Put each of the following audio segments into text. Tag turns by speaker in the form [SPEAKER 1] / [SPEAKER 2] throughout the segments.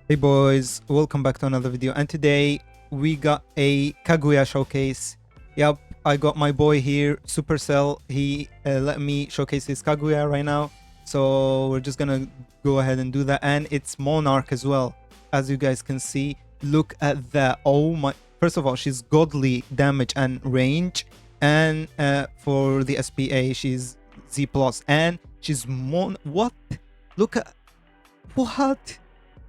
[SPEAKER 1] Hey boys, welcome back to another video, and today we got a Kaguya showcase. Yep, I got my boy here, Supercell. He let me showcase his Kaguya right now, so we're just gonna go ahead and do that. And it's Monarch as well, as you guys can see. Look at that! Oh my! First of all, she's godly damage and range, and for the SPA, she's Z plus, and she's What? Look at what?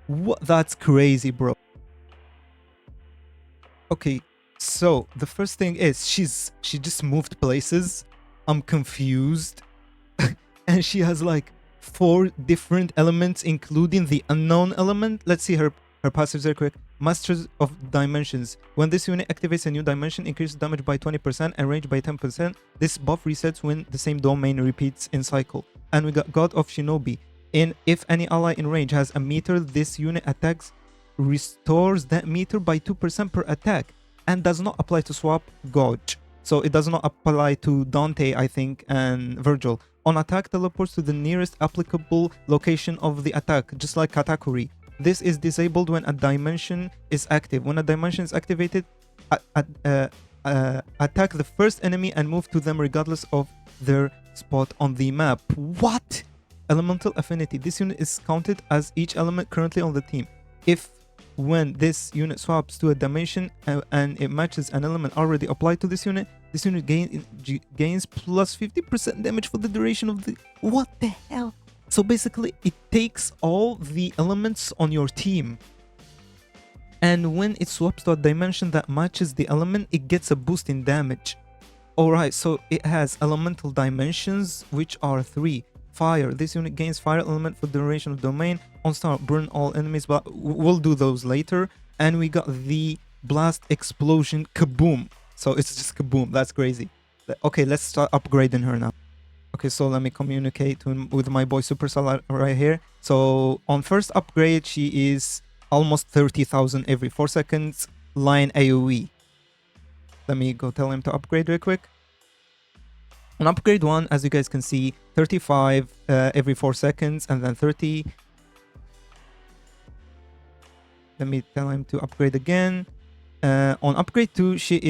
[SPEAKER 1] What? That's crazy, bro. Okay, so the first thing is she just moved places. I'm confused. And she has like 4 different elements, including the unknown element. Let's see her passives very quick. Masters of Dimensions. When this unit activates a new dimension, increases damage by 20% and range by 10%. This buff resets when the same domain repeats in cycle. And we got God of Shinobi. If any ally in range has a meter, this unit attacks restores that meter by 2% per attack and does not apply to swap Gouge. So it does not apply to Dante, I think, and Virgil. On attack, teleports to the nearest applicable location of the attack, just like Katakuri. This is disabled when a dimension is active. When a dimension is activated, attack the first enemy and move to them regardless of their spot on the map. What? Elemental Affinity. This unit is counted as each element currently on the team. If when this unit swaps to a dimension and it matches an element already applied to this unit gains plus 50% damage for the duration of the... What the hell? So basically, it takes all the elements on your team. And when it swaps to a dimension that matches the element, it gets a boost in damage. Alright, so it has elemental dimensions, which are 3. Fire. This unit gains fire element for the duration of domain. On start, burn all enemies, but we'll do those later. And we got the blast explosion kaboom. So it's just kaboom. That's crazy. Okay, let's start upgrading her now. Okay, so let me communicate with my boy Supercell right here. So on first upgrade, she is almost 30,000 every 4 seconds. Line AoE. Let me go tell him to upgrade real quick. On upgrade 1, as you guys can see, 35 every 4 seconds, and then 30. Let me tell him to upgrade again. On upgrade 2, she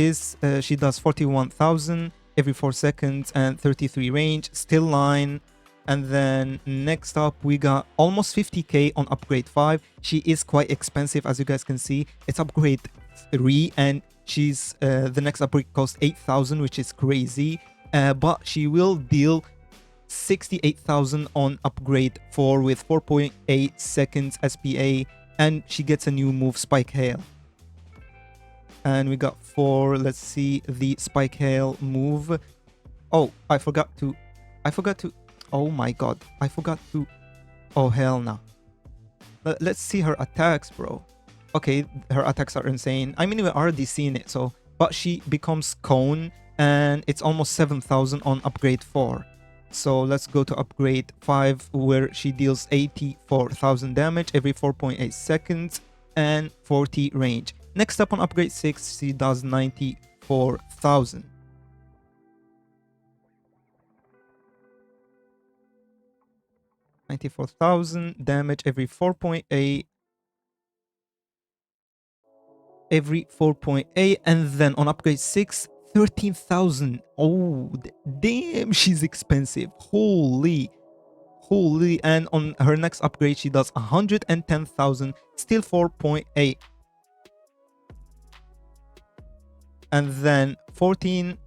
[SPEAKER 1] does 41,000 every 4 seconds and 33 range, still line. And then next up, we got almost 50k on upgrade 5. She is quite expensive, as you guys can see. It's upgrade 3, and she's the next upgrade costs 8,000, which is crazy. But she will deal 68,000 on upgrade 4 with 4.8 seconds SPA, and she gets a new move, Spike Hail. And we got 4, let's see, the Spike Hail move. Oh, I forgot to, oh my god, I forgot to, oh hell no. Let's see her attacks, bro. Okay, her attacks are insane. I mean, we've already seen it, so, but she becomes Cone, and it's almost 7,000 on upgrade 4. So let's go to upgrade 5, where she deals 84,000 damage every 4.8 seconds and 40 range. Next up on upgrade 6, she does 94,000. Damage every 4.8. And then on upgrade 6, 13,000. Oh, damn, she's expensive. Holy. And on her next upgrade, she does 110,000, still 4.8. And then 40,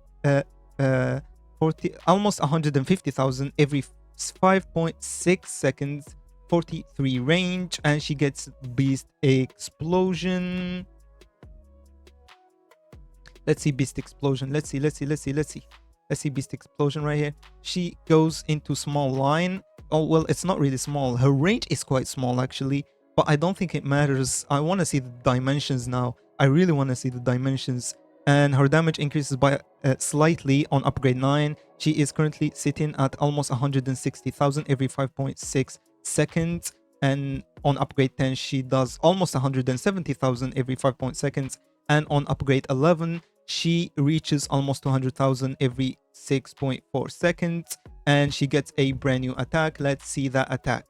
[SPEAKER 1] almost 150,000 every 5.6 seconds, 43 range, and she gets Beast Explosion. Let's see Beast Explosion. Let's see Beast Explosion right here. She goes into small line. Oh, well, it's not really small. Her range is quite small, actually, but I don't think it matters. I want to see the dimensions now. I really want to see the dimensions. And her damage increases by slightly on upgrade 9. She is currently sitting at almost 160,000 every 5.6 seconds. And on upgrade 10, she does almost 170,000 every 5.6 seconds. And on upgrade 11, she reaches almost 200,000 every 6.4 seconds. And she gets a brand new attack. Let's see that attack.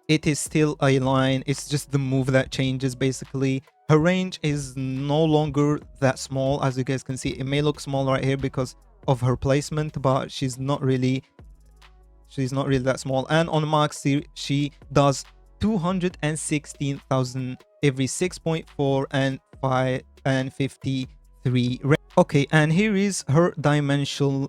[SPEAKER 1] it is still a line. It's just the move that changes basically. Her range is no longer that small, as you guys can see. It may look small right here because of her placement, but she's not really that small. And on max, she does 216,000 every 6.4 and 5 and 53. Okay, and here is her dimension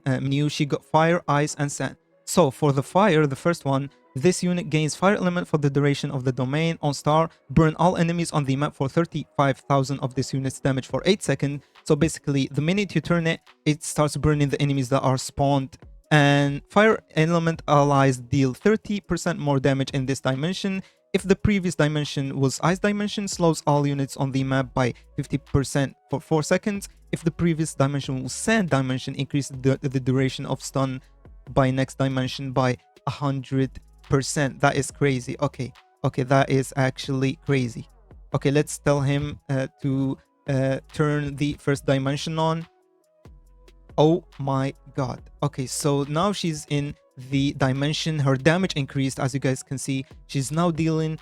[SPEAKER 1] menu. She got fire, ice, and sand. So for the fire, the first one, this unit gains fire element for the duration of the domain. On star, burn all enemies on the map for 35,000 of this unit's damage for 8 seconds. So basically, the minute you turn it, it starts burning the enemies that are spawned. And fire element allies deal 30% more damage in this dimension. If the previous dimension was ice dimension, slows all units on the map by 50% for 4 seconds. If the previous dimension was sand dimension, increases the duration of stun by next dimension by 100%. That is crazy. Okay, that is actually crazy. Okay, let's tell him to turn the first dimension on. Oh my god. Okay, so now she's in the dimension. Her damage increased, as you guys can see. She's now dealing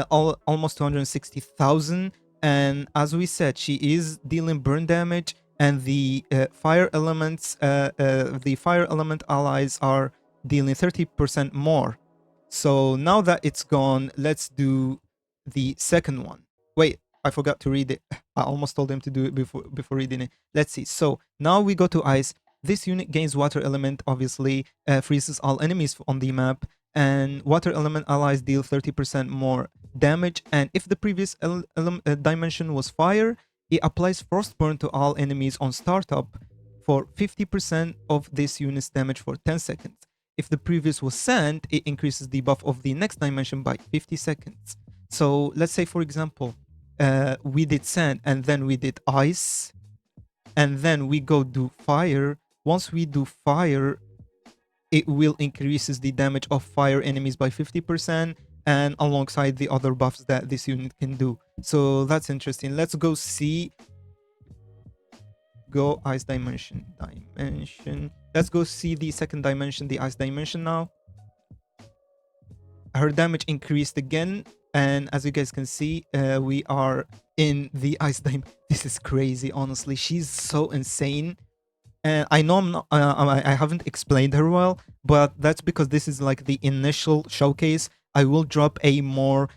[SPEAKER 1] almost 260,000, and as we said, she is dealing burn damage, and the fire elements, the fire element allies are dealing 30% more. So now that it's gone, let's do the second one. Wait, I forgot to read it. I almost told him to do it before reading it. Let's see. So now we go to ice. This unit gains water element, obviously, freezes all enemies on the map, and water element allies deal 30% more damage. And if the previous dimension was fire, it applies frostburn to all enemies on startup for 50% of this unit's damage for 10 seconds. If the previous was sand, it increases the buff of the next dimension by 50 seconds. So let's say, for example, we did sand and then we did ice, and then we go do fire. Once we do fire, it will increases the damage of fire enemies by 50%, and alongside the other buffs that this unit can do. So that's interesting. Let's go see. Go ice dimension. Let's go see the second dimension, the ice dimension now. Her damage increased again, and as you guys can see, we are in the ice dimension. This is crazy, honestly. She's so insane. And I know I'm not, I haven't explained her well, but that's because this is like the initial showcase. I will drop a way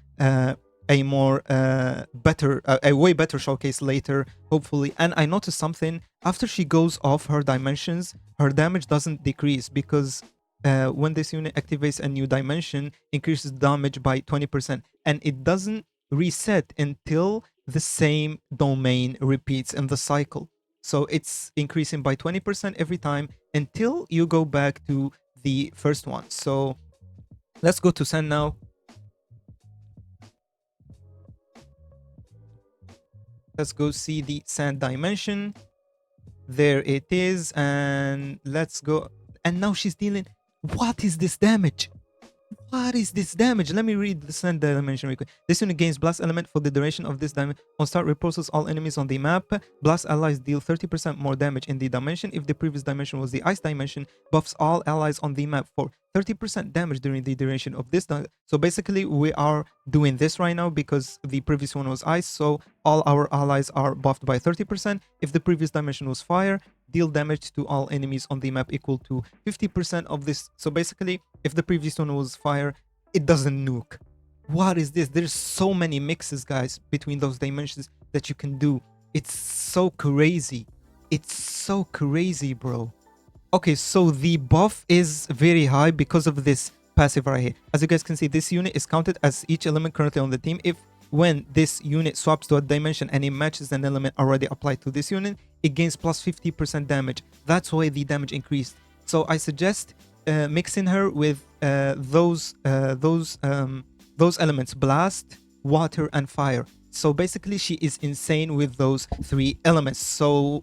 [SPEAKER 1] better showcase later, hopefully. And I noticed something. After she goes off her dimensions, her damage doesn't decrease, because when this unit activates a new dimension, increases damage by 20%, and it doesn't reset until the same domain repeats in the cycle. So it's increasing by 20% every time until you go back to the first one. So let's go to sand now. Let's go see the sand dimension. There it is, and let's go. And now she's dealing. What is this damage? What is this damage? Let me read the sand dimension real quick. This unit gains blast element for the duration of this dimension. On start, repulses all enemies on the map. Blast allies deal 30% more damage in the dimension. If the previous dimension was the ice dimension, buffs all allies on the map for 30% damage during the duration of this. So basically, we are doing this right now because the previous one was ice. So all our allies are buffed by 30%. If the previous dimension was fire, deal damage to all enemies on the map equal to 50% of this. So basically, if the previous one was fire, it doesn't nuke. What is this? There's so many mixes, guys, between those dimensions that you can do. It's so crazy. It's so crazy, bro. Okay, so the buff is very high because of this passive right here. As you guys can see, this unit is counted as each element currently on the team. If when this unit swaps to a dimension and it matches an element already applied to this unit, it gains plus 50% damage. That's why the damage increased. So I suggest mixing her with those elements: blast, water, and fire. So basically, she is insane with those three elements. So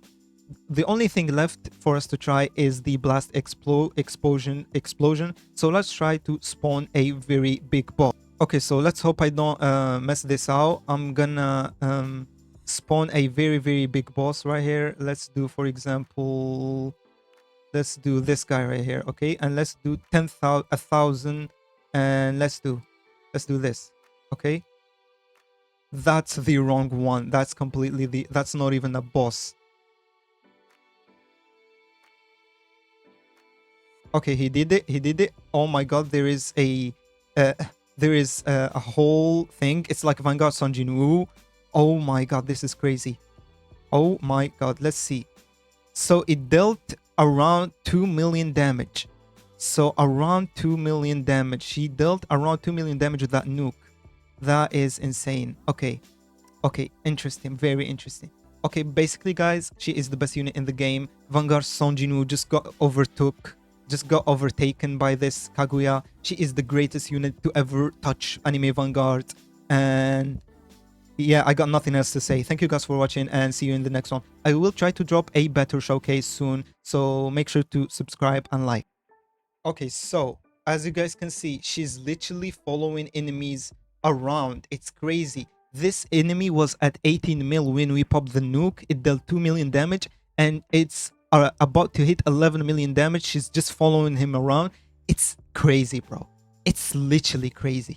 [SPEAKER 1] the only thing left for us to try is the blast explosion. So let's try to spawn a very big boss. Okay, so let's hope I don't mess this out. I'm gonna spawn a very big boss right here. Let's do, for example, let's do this guy right here. Okay, and let's do 1,000 And let's do this. Okay. That's the wrong one. That's completely that's not even a boss. Okay, he did it. He did it. Oh my god, there is uh, a whole thing. It's like Vanguard Sanjin. Oh my god, this is crazy. Oh my god, let's see. So it dealt around 2 million damage. So around 2 million damage. She dealt around 2 million damage with that nuke. That is insane. Okay. Okay, interesting. Very interesting. Okay, basically, guys, she is the best unit in the game. Vanguard Sonjinu just got overtaken by this Kaguya. She is the greatest unit to ever touch Anime Vanguard. And yeah, I got nothing else to say. Thank you guys for watching and see you in the next one. I will try to drop a better showcase soon, so make sure to subscribe and like. Okay, so as you guys can see, she's literally following enemies around. It's crazy. This enemy was at 18 mil when we popped the nuke. It dealt 2 million damage and it's about to hit 11 million damage. She's just following him around. It's crazy, bro. It's literally crazy.